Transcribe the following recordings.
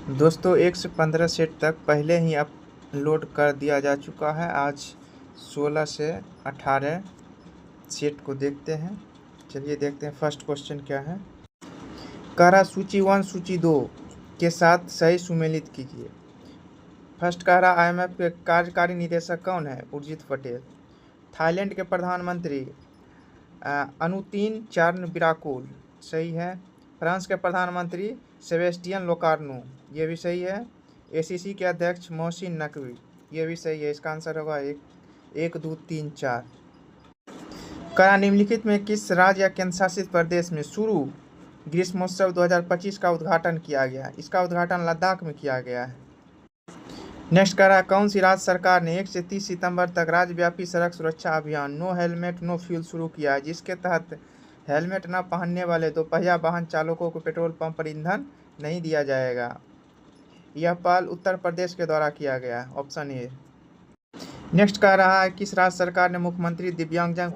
दोस्तों 1 से 15 सेट तक पहले ही अपलोड कर दिया जा चुका है। आज 16 से 18 सेट को देखते हैं। चलिए देखते हैं फर्स्ट क्वेश्चन क्या है। कह सूची 1 सूची 2 के साथ सही सुमेलित कीजिए। फर्स्ट कह रहा IMF के कार्यकारी निदेशक कौन है? उर्जित पटेल। थाईलैंड के प्रधानमंत्री अनुतिन चार्नविराकूल, सही है। फ्रांस के प्रधानमंत्री सेबेस्टियन लोकार्नो, ये भी सही है। ACC के अध्यक्ष मोहसिन नकवी, ये भी सही है। इसका आंसर होगा 1, 2, 3, 4। करा निम्नलिखित में किस राज्य या केंद्र शासित प्रदेश में शुरू ग्रीष्मोत्सव 2025 का उद्घाटन किया गया? इसका उद्घाटन लद्दाख में किया गया है। नेक्स्ट करा कौन सी राज्य सरकार ने 1 से 30 सितंबर तक राज्यव्यापी सड़क सुरक्षा अभियान नो हेलमेट नो फ्यूल शुरू किया है, जिसके तहत हेलमेट न पहनने वाले दोपहिया वाहन चालकों को पेट्रोल पंप पर ईंधन नहीं दिया जाएगा। यह पहल उत्तर प्रदेश के द्वारा किया गया है, ऑप्शन ए। नेक्स्ट कह रहा है किस राज्य सरकार ने मुख्यमंत्री दिव्यांगजन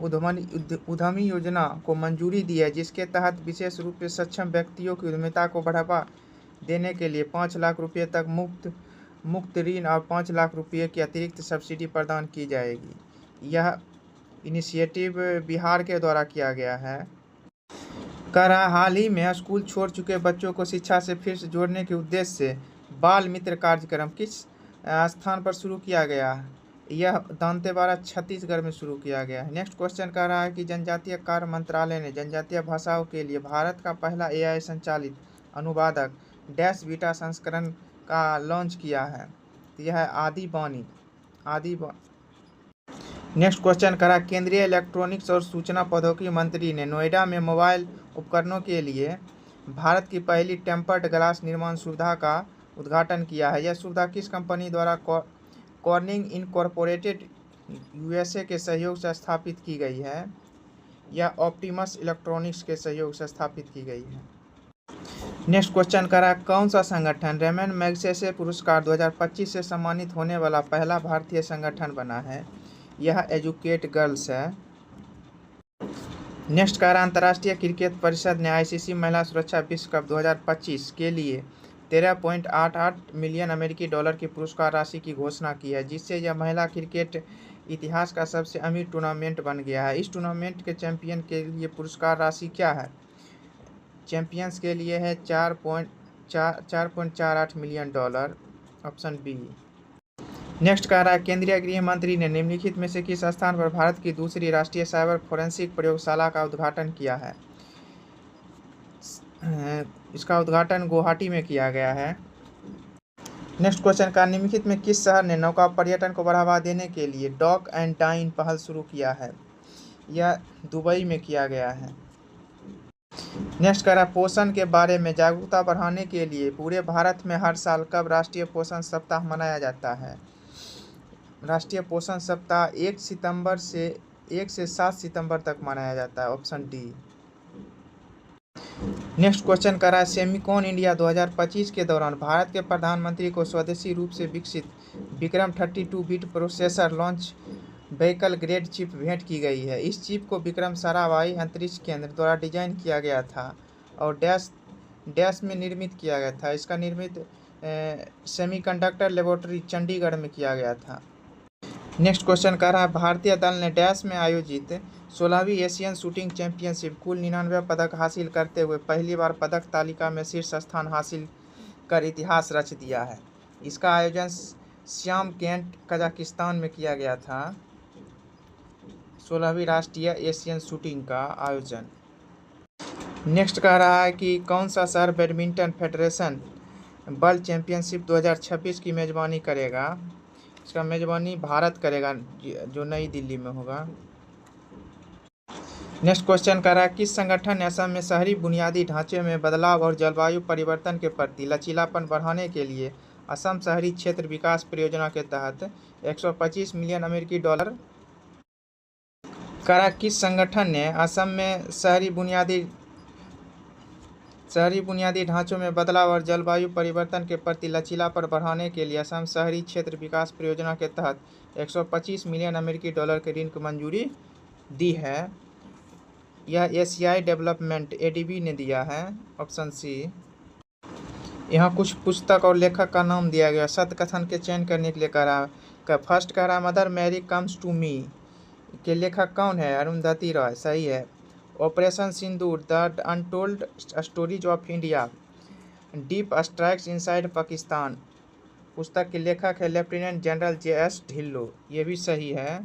उद्यमी योजना को मंजूरी दी है, जिसके तहत विशेष रूप से सक्षम व्यक्तियों की उद्यमिता को बढ़ावा देने के लिए 5 लाख रुपये तक मुफ्त ऋण और 5 लाख रुपये की अतिरिक्त सब्सिडी प्रदान की जाएगी। यह इनिशिएटिव बिहार के द्वारा किया गया है। कह रहा हाल ही में स्कूल छोड़ चुके बच्चों को शिक्षा से फिर से जोड़ने के उद्देश्य से बाल मित्र कार्यक्रम किस स्थान पर शुरू किया गया है? यह दंतेवाड़ा छत्तीसगढ़ में शुरू किया गया है। नेक्स्ट क्वेश्चन कह रहा है कि जनजातीय कार्य मंत्रालय ने जनजातीय भाषाओं के लिए भारत का पहला AI संचालित अनुवादक डैश बीटा संस्करण का लॉन्च किया है। यह है आदिबानी। नेक्स्ट क्वेश्चन करा केंद्रीय इलेक्ट्रॉनिक्स और सूचना प्रौद्योगिकी मंत्री ने नोएडा में मोबाइल उपकरणों के लिए भारत की पहली टेम्पर्ड ग्लास निर्माण सुविधा का उद्घाटन किया है। यह सुविधा किस कंपनी द्वारा कॉर्निंग इनकॉर्पोरेटेड USA के सहयोग से स्थापित की गई है? यह ऑप्टिमस इलेक्ट्रॉनिक्स के सहयोग से स्थापित की गई है। नेक्स्ट क्वेश्चन करा कौन सा संगठन रेमन मैगसेसे पुरस्कार 2025 से सम्मानित होने वाला पहला भारतीय संगठन बना है? यह एजुकेट गर्ल्स है। नेक्स्ट कह रहा अंतर्राष्ट्रीय क्रिकेट परिषद ने ICC महिला सुरक्षा विश्व कप 2025 के लिए 13.88 मिलियन अमेरिकी डॉलर की पुरस्कार राशि की घोषणा की है, जिससे यह महिला क्रिकेट इतिहास का सबसे अमीर टूर्नामेंट बन गया है। इस टूर्नामेंट के चैंपियन के लिए पुरस्कार राशि क्या है? चैंपियंस के लिए है 4.48 million dollar, option B. Next कह रहा है केंद्रीय गृह मंत्री ने निम्नलिखित में से किस स्थान पर भारत की दूसरी राष्ट्रीय साइबर फोरेंसिक प्रयोगशाला का उद्घाटन किया है? इसका उद्घाटन गुवाहाटी में किया गया है। नेक्स्ट क्वेश्चन का निम्नलिखित में किस शहर ने नौका पर्यटन को बढ़ावा देने के लिए डॉक एंड डाइन पहल शुरू किया है? यह दुबई में किया गया है। नेक्स्ट कह रहा पोषण के बारे में जागरूकता बढ़ाने के लिए पूरे भारत में हर साल कब राष्ट्रीय पोषण सप्ताह मनाया जाता है? राष्ट्रीय पोषण सप्ताह 1 से 7 सितंबर तक मनाया जाता है, ऑप्शन डी। नेक्स्ट क्वेश्चन कर रहा है सेमिकॉन इंडिया 2025 के दौरान भारत के प्रधानमंत्री को स्वदेशी रूप से विकसित Vikram 32 bit processor launch vehicle grade chip भेंट की गई है। इस चिप को विक्रम साराभाई अंतरिक्ष केंद्र द्वारा डिजाइन किया गया था और डैश में निर्मित किया गया था। इसका निर्मित सेमीकंडक्टर लेबोरेटरी चंडीगढ़ में किया गया था। नेक्स्ट क्वेश्चन कह रहा है भारतीय दल ने डैश में आयोजित 16वीं एशियन शूटिंग चैंपियनशिप कुल 99 पदक हासिल करते हुए पहली बार पदक तालिका में शीर्ष स्थान हासिल कर इतिहास रच दिया है। इसका आयोजन श्यामकेंट कजाकिस्तान में किया गया था। 16वीं राष्ट्रीय एशियन शूटिंग का आयोजन। नेक्स्ट कह रहा है कि कौन सा शहर बैडमिंटन फेडरेशन वर्ल्ड चैंपियनशिप 2026 की मेजबानी करेगा? इसका मेजबानी भारत करेगा, जो नई दिल्ली में होगा। नेक्स्ट क्वेश्चन कर रहा है किस संगठन ने असम में शहरी बुनियादी ढांचे में बदलाव और जलवायु परिवर्तन के प्रति लचीलापन बढ़ाने के लिए असम शहरी क्षेत्र विकास परियोजना के तहत 125 मिलियन अमेरिकी डॉलर करा? किस संगठन ने असम में शहरी बुनियादी ढांचों में बदलाव और जलवायु परिवर्तन के प्रति लचीलापन बढ़ाने के लिए असम शहरी क्षेत्र विकास परियोजना के तहत 125 मिलियन अमेरिकी डॉलर के ऋण को मंजूरी दी है? यह एशियाई डेवलपमेंट ADB ने दिया है, ऑप्शन सी। यहाँ कुछ पुस्तक और लेखक का नाम दिया गया। सत्य कथन के चयन करने के लिए कह रहा है। फर्स्ट कह रहा है Mother Mary comes to me के लेखक कौन है? अरुंधति रॉय, सही है। Operation Sindoor the untold stories of India, deep strikes inside Pakistan, पुस्तक के लेखक है लेफ्टिनेंट जनरल JS ढिल्लो, ये भी सही है।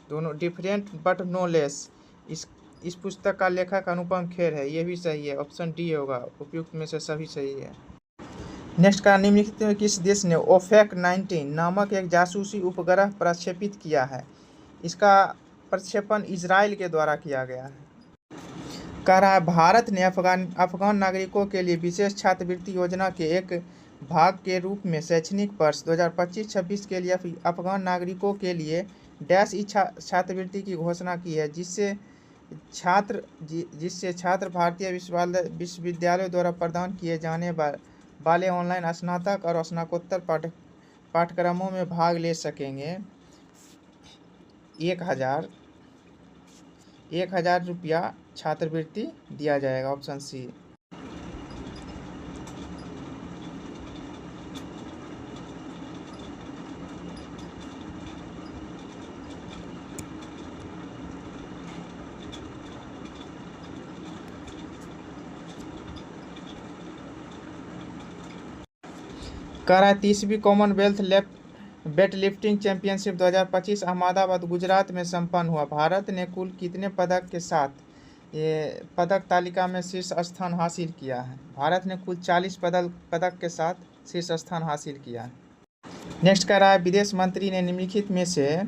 दोनों डिफरेंट बट नो लेस, इस पुस्तक का लेखक अनुपम खेर है, ये भी सही है। ऑप्शन डी होगा, उपयुक्त में से सभी सही है। नेक्स्ट का निम्नलिखित में किस देश ने OFAC 19 नामक एक जासूसी उपग्रह प्रक्षेपित किया है? इसका प्रक्षेपण इजराइल के द्वारा किया गया है। कह रहा है भारत ने अफगान नागरिकों के लिए विशेष छात्रवृत्ति योजना के एक भाग के रूप में शैक्षणिक वर्ष 2025-26 के लिए अफगान नागरिकों के लिए डैश छात्रवृत्ति की घोषणा की है, जिससे छात्र भारतीय विश्वविद्यालयों द्वारा प्रदान किए जाने वाले ऑनलाइन स्नातक और स्नातकोत्तर पाठ्यक्रमों में भाग ले सकेंगे। 1,000 रुपया छात्रवृत्ति दिया जाएगा। Option C. कह रहा है 30वीं Commonwealth weight lifting championship 2025 Ahmedabad Gujarat में संपन्न हुआ। भारत ने कुल कितने पदक के साथ ये पदक तालिका में शीर्ष स्थान हासिल किया है? भारत ने कुल 40 पदक के साथ शीर्ष स्थान हासिल किया है। नेक्स्ट कह रहा है विदेश मंत्री ने निम्नलिखित में से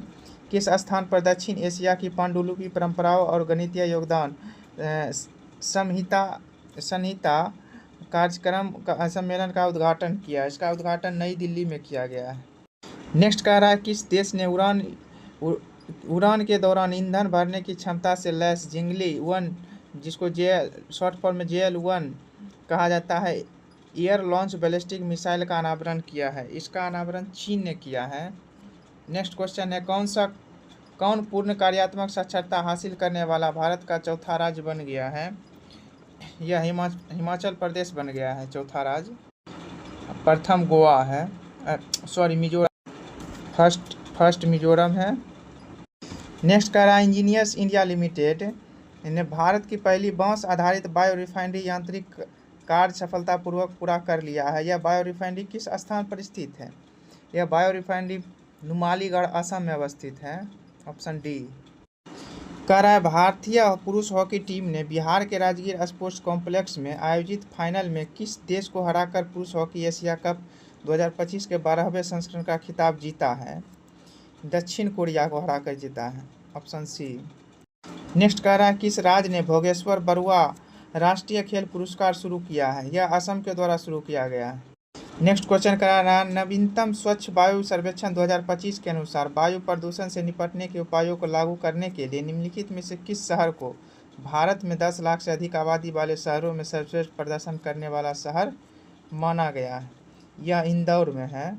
किस स्थान पर दक्षिण एशिया की पांडुलिपि परंपराओं और गणितीय योगदान संहिता कार्यक्रम का सम्मेलन का उद्घाटन किया? इसका उद्घाटन नई दिल्ली में किया गया है। नेक्स्ट कह रहा है किस देश ने उड़ान के दौरान ईंधन भरने की क्षमता से लैस जिंगली-1, जिसको शॉर्ट फॉर्म में JL-1 कहा जाता है, एयर लॉन्च बैलिस्टिक मिसाइल का अनावरण किया है? इसका अनावरण चीन ने किया है। नेक्स्ट क्वेश्चन है कौन पूर्ण कार्यात्मक साक्षरता हासिल करने वाला भारत का चौथा राज्य बन गया है? यह हिमाचल प्रदेश बन गया है चौथा राज्य। प्रथम गोवा है, मिजोरम, फर्स्ट मिजोरम है। नेक्स्ट कह रहा है इंजीनियर्स इंडिया लिमिटेड ने भारत की पहली बांस आधारित बायो रिफाइनरी यांत्रिक कार्य सफलतापूर्वक पूरा कर लिया है। यह बायो रिफाइनरी किस स्थान पर स्थित है? यह बायो रिफाइनरी नुमालीगढ़ असम में अवस्थित है। Option D. कह रहा है भारतीय पुरुष हॉकी टीम ने बिहार के राजगीर स्पोर्ट्स कॉम्प्लेक्स में आयोजित फाइनल में किस देश को हराकर पुरुष हॉकी एशिया कप 2025 के 12वें संस्करण का खिताब जीता है? दक्षिण कोरिया को हराकर जीता है। Option C. नेक्स्ट कह रहा है किस राज्य ने भोगेश्वर बरुआ राष्ट्रीय खेल पुरस्कार शुरू किया है? यह असम के द्वारा शुरू किया गया है। नेक्स्ट क्वेश्चन करा रहा है नवीनतम स्वच्छ वायु सर्वेक्षण 2025 के अनुसार वायु प्रदूषण से निपटने के उपायों को लागू करने के लिए निम्नलिखित में से किस शहर को भारत में 10 लाख से अधिक आबादी वाले शहरों में सर्वश्रेष्ठ प्रदर्शन करने वाला शहर माना गया है? यह इंदौर में है।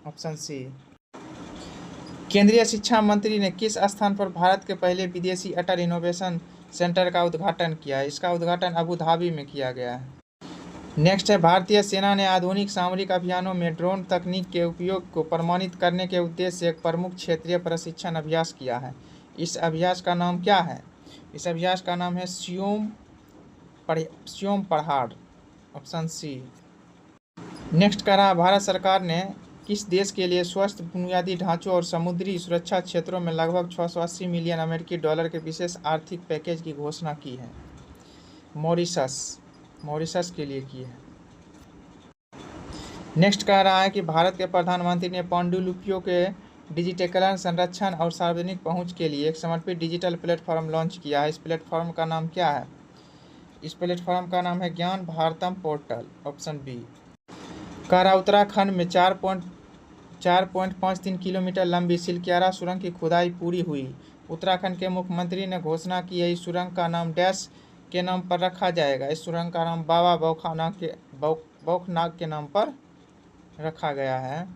Option C. केंद्रीय शिक्षा मंत्री ने किस स्थान पर भारत के पहले विदेशी अटल इनोवेशन सेंटर का उद्घाटन किया है? इसका उद्घाटन अबू धाबी में किया गया है। नेक्स्ट है भारतीय सेना ने आधुनिक सामरिक अभियानों में ड्रोन तकनीक के उपयोग को प्रमाणित करने के उद्देश्य से एक प्रमुख क्षेत्रीय प्रशिक्षण अभ्यास किया है। इस अभ्यास का नाम क्या है? इस अभ्यास का नाम है स्योम पहाड़। Option C. नेक्स्ट कह रहा भारत सरकार ने किस देश के लिए स्वस्थ बुनियादी ढांचों और समुद्री सुरक्षा क्षेत्रों में लगभग 680 मिलियन अमेरिकी डॉलर के विशेष आर्थिक पैकेज की घोषणा की है? मॉरिशस के लिए की है। नेक्स्ट कह रहा है कि भारत के प्रधानमंत्री ने पांडुलिपियों के डिजिटलीकरण, संरक्षण और सार्वजनिक पहुंच के लिए एक समर्पित डिजिटल प्लेटफॉर्म लॉन्च किया है। इस प्लेटफॉर्म का नाम क्या है? इस प्लेटफॉर्म का नाम है ज्ञान भारतम पोर्टल। Option B. कह रहा उत्तराखंड में 4.53 किलोमीटर लंबी सिलक्यारा सुरंग की खुदाई पूरी हुई। उत्तराखंड के मुख्यमंत्री ने घोषणा की है इस सुरंग का नाम डैश के नाम पर रखा जाएगा। इस सुरंग का नाम बाबा बौखनाग के नाम पर रखा गया है।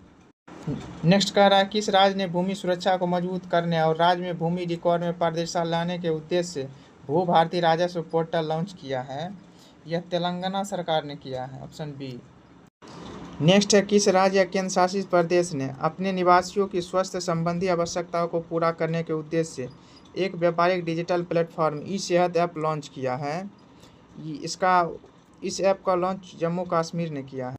नेक्स्ट कह रहा है किस राज्य ने भूमि सुरक्षा को मजबूत करने और राज्य में भूमि रिकॉर्ड में पारदर्शिता लाने के उद्देश्य से भू भारती राजस्व पोर्टल लॉन्च किया है? यह तेलंगाना सरकार ने किया है। Option B. नेक्स्ट है, किस राज्य या केंद्र शासित प्रदेश ने अपने निवासियों की स्वास्थ्य संबंधी आवश्यकताओं को पूरा करने के उद्देश्य से एक व्यापारिक डिजिटल प्लेटफॉर्म ई सेहत ऐप लॉन्च किया है? इस ऐप का लॉन्च जम्मू कश्मीर ने किया है।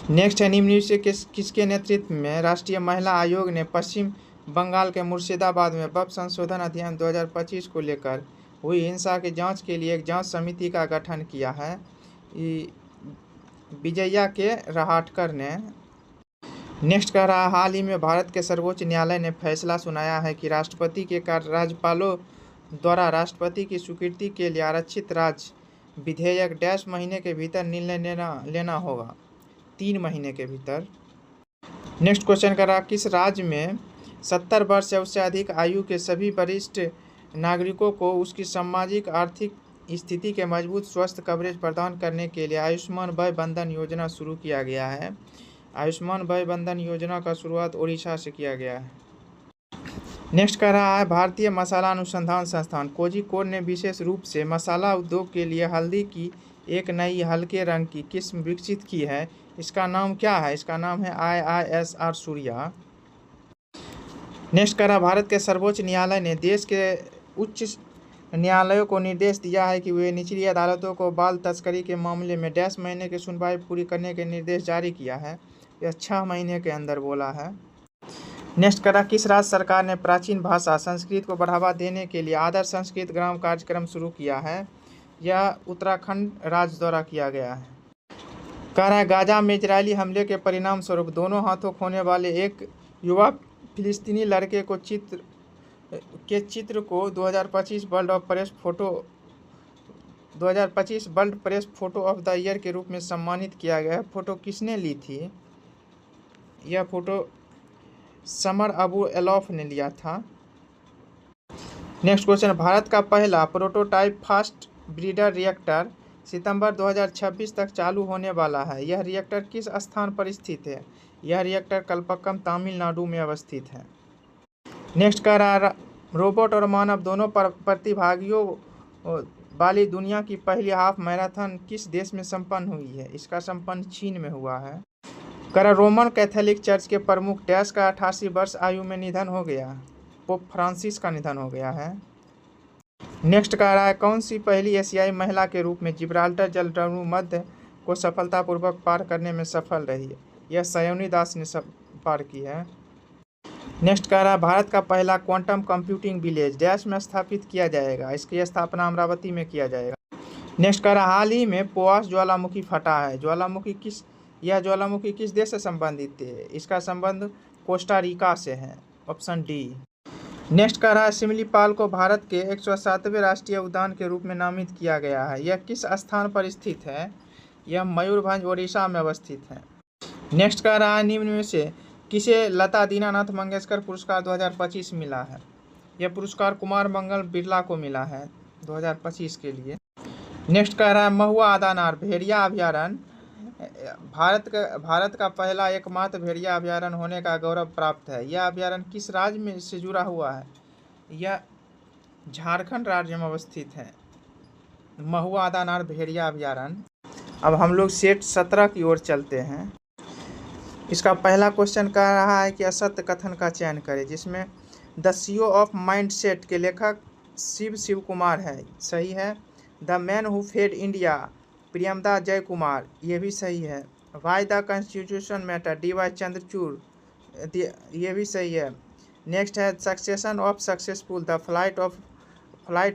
नेक्स्ट है, निम्न में से किसके नेतृत्व में राष्ट्रीय महिला आयोग ने पश्चिम बंगाल के मुर्शिदाबाद में वक्फ संशोधन अधिनियम 2025 को लेकर हुई हिंसा की जांच के लिए एक जांच समिति का गठन किया है? विजया के रहाटकर ने। नेक्स्ट कह रहा है, हाल ही में भारत के सर्वोच्च न्यायालय ने फैसला सुनाया है कि राष्ट्रपति के राज्यपालों द्वारा राष्ट्रपति की स्वीकृति के लिए आरक्षित राज्य विधेयक डैश महीने के भीतर निर्णय लेना होगा, 3 महीने के भीतर। नेक्स्ट क्वेश्चन कर रहा, किस राज्य में 70 वर्ष या उससे अधिक आयु के सभी वरिष्ठ नागरिकों को उसकी सामाजिक आर्थिक स्थिति के मजबूत स्वास्थ्य कवरेज प्रदान करने के लिए आयुष्मान वय बंधन योजना शुरू किया गया है? आयुष्मान वय बंधन योजना का शुरुआत ओडिशा से किया गया है। नेक्स्ट कह रहा है, भारतीय मसाला अनुसंधान संस्थान कोझिकोड ने विशेष रूप से मसाला उद्योग के लिए हल्दी की एक नई हल्के रंग की किस्म विकसित की है। इसका नाम क्या है? इसका नाम है IISR सूर्या। नेक्स्ट कह रहा, भारत के सर्वोच्च न्यायालय ने देश के उच्च न्यायालयों को निर्देश दिया है कि वे निचली अदालतों को बाल तस्करी के मामले में डैश महीने की सुनवाई पूरी करने के निर्देश जारी किया है। यह 6 महीने के अंदर बोला है। नेक्स्ट करा, किस राज्य सरकार ने प्राचीन भाषा संस्कृत को बढ़ावा देने के लिए आदर्श संस्कृत ग्राम कार्यक्रम शुरू किया है? यह उत्तराखंड राज्य द्वारा किया गया है। कह रहा है, गाजा में इजरायली हमले के परिणाम स्वरूप दोनों हाथों खोने वाले एक युवा फिलिस्तीनी लड़के को चित्र को 2025 world press photo of the year के रूप में सम्मानित किया गया है। फोटो किसने ली थी? यह फोटो समर अबू एलॉफ ने लिया था। नेक्स्ट क्वेश्चन, भारत का पहला प्रोटोटाइप फास्ट ब्रीडर रिएक्टर सितंबर 2026 तक चालू होने वाला है। यह रिएक्टर किस स्थान पर स्थित है? यह रिएक्टर कलपक्कम तमिलनाडु में अवस्थित है। नेक्स्ट कह रहा, रोबोट और मानव दोनों प्रतिभागियों वाली दुनिया की पहली हाफ मैराथन किस देश में संपन्न हुई है? इसका संपन्न चीन में हुआ है। कह, रोमन कैथोलिक चर्च के प्रमुख डैश का 88 वर्ष आयु में निधन हो गया। पोप फ्रांसिस का निधन हो गया है। नेक्स्ट कह रहा है, कौन सी पहली एशियाई महिला के रूप में जिब्राल्टर जलडमरू मध्य को सफलतापूर्वक पार करने में सफल रही है? यह सयोनी दास ने पार की है। नेक्स्ट कह रहा है, भारत का पहला क्वांटम कंप्यूटिंग विलेज डैश में स्थापित किया जाएगा। इसकी स्थापना अमरावती में किया जाएगा। नेक्स्ट कह रहा, हाल ही में पोआस ज्वालामुखी फटा है। यह ज्वालामुखी किस देश से संबंधित है? इसका संबंध कोस्टा रिका से है, ऑप्शन डी। नेक्स्ट कह रहा है, सिमलीपाल को भारत के 107वें राष्ट्रीय उद्यान के रूप में नामित किया गया है। यह किस स्थान पर स्थित है? यह मयूरभंज ओडिशा में अवस्थित है। नेक्स्ट कह रहा है, निम्न में से किसे लता दीनानाथ मंगेशकर पुरस्कार 2025 मिला है? यह पुरस्कार कुमार मंगल बिरला को मिला है 2025 के लिए। नेक्स्ट कह रहा है, महुआ आदानार भेड़िया अभयारण्य भारत का पहला एकमात्र भेड़िया अभयारण्य होने का गौरव प्राप्त है। यह अभयारण्य किस राज्य में से जुड़ा हुआ है? यह झारखंड राज्य में अवस्थित है, महुआ आदानार भेड़िया अभयारण्य। अब हम लोग सेट 17 की ओर चलते हैं। इसका पहला क्वेश्चन कह रहा है कि असत्य कथन का चयन करें, जिसमें द सीईओ ऑफ माइंडसेट के लेखक शिव कुमार है, सही है। The man who fed India Priyambada Jay Kumar, ये भी सही है। Why the constitution matter DY Chandrachud, ये भी सही है। नेक्स्ट है succession of successful the flight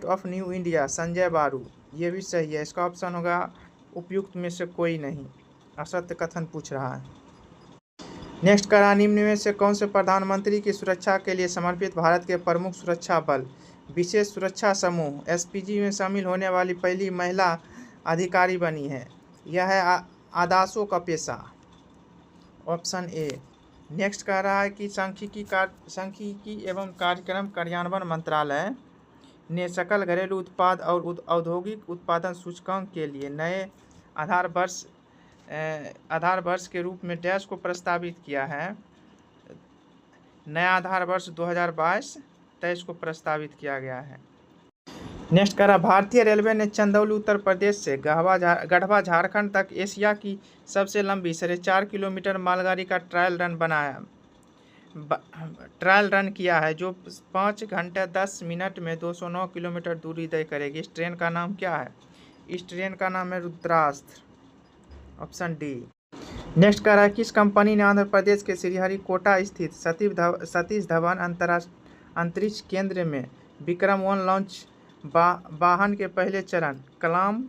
of new India Sanjaya Baru, ये भी सही है। इसका ऑप्शन होगा उपयुक्त में से कोई नहीं, असत्य कथन पूछ रहा है। नेक्स्ट करा, निम्न में से कौन से प्रधानमंत्री की सुरक्षा के लिए समर्पित भारत के प्रमुख सुरक्षा बल विशेष सुरक्षा समूह SPG में शामिल होने वाली पहली महिला अधिकारी बनी है? यह है आदासो का पेशा, ऑप्शन ए। नेक्स्ट कह रहा है कि सांख्यिकी एवं कार्यक्रम कार्यान्वयन मंत्रालय ने सकल घरेलू उत्पाद और औद्योगिक उत्पादन सूचकांक के लिए नए आधार वर्ष के रूप में डैश को प्रस्तावित किया है। नया आधार वर्ष 2022-23 को प्रस्तावित किया गया है। नेक्स्ट करा, भारतीय रेलवे ने चंदौली उत्तर प्रदेश से गढ़वा झारखंड तक एशिया की सबसे लंबी 4.5 किलोमीटर मालगाड़ी का ट्रायल रन किया है, जो 5 घंटे 10 मिनट में 209 किलोमीटर दूरी तय करेगी। इस ट्रेन का नाम क्या है? इस ट्रेन का नाम है रुद्रास्त्र, ऑप्शन डी। नेक्स्ट कह रहा है, किस कंपनी ने आंध्र प्रदेश के श्रीहरिकोटा स्थित सतीश धवन अंतरिक्ष केंद्र में विक्रम-1 लॉन्च वाहन के पहले चरण कलाम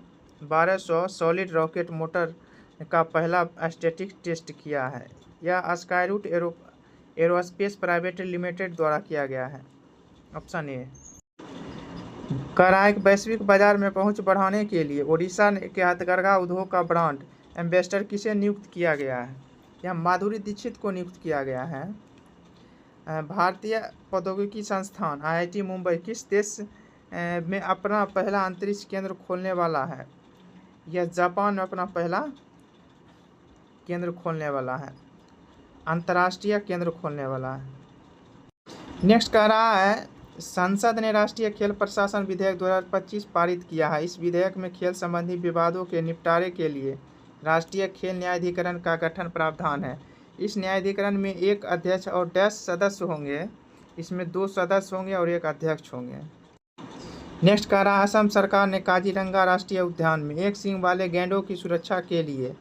1200 सॉलिड रॉकेट मोटर का पहला स्टैटिक टेस्ट किया है? यह स्काईरूट एरोस्पेस प्राइवेट लिमिटेड द्वारा किया गया है, ऑप्शन ए। कह रहा है कि वैश्विक बाजार में पहुंच बढ़ाने के लिए ओडिशा के हथकरघा उद्योग का ब्रांड एम्बेसडर किसे नियुक्त किया गया है? यह माधुरी दीक्षित को नियुक्त किया गया है। भारतीय प्रौद्योगिकी संस्थान IIT मुंबई किस देश में अपना पहला अंतरिक्ष केंद्र खोलने वाला है? यह जापान में अपना पहला केंद्र खोलने वाला है, अंतर्राष्ट्रीय केंद्र खोलने वाला है। नेक्स्ट कह रहा है, संसद ने राष्ट्रीय खेल प्रशासन विधेयक 2025 पारित किया है। इस विधेयक में खेल संबंधी विवादों के निपटारे के लिए राष्ट्रीय खेल न्यायाधिकरण का गठन प्रावधान है। इस न्यायाधिकरण में एक अध्यक्ष और 10 सदस्य होंगे। इसमें 2 सदस्य होंगे और 1 अध्यक्ष होंगे। नेक्स्ट कह रहा है, असम सरकार ने काजीरंगा राष्ट्रीय उद्यान में एक सींग वाले गैंडों की सुरक्षा के लिए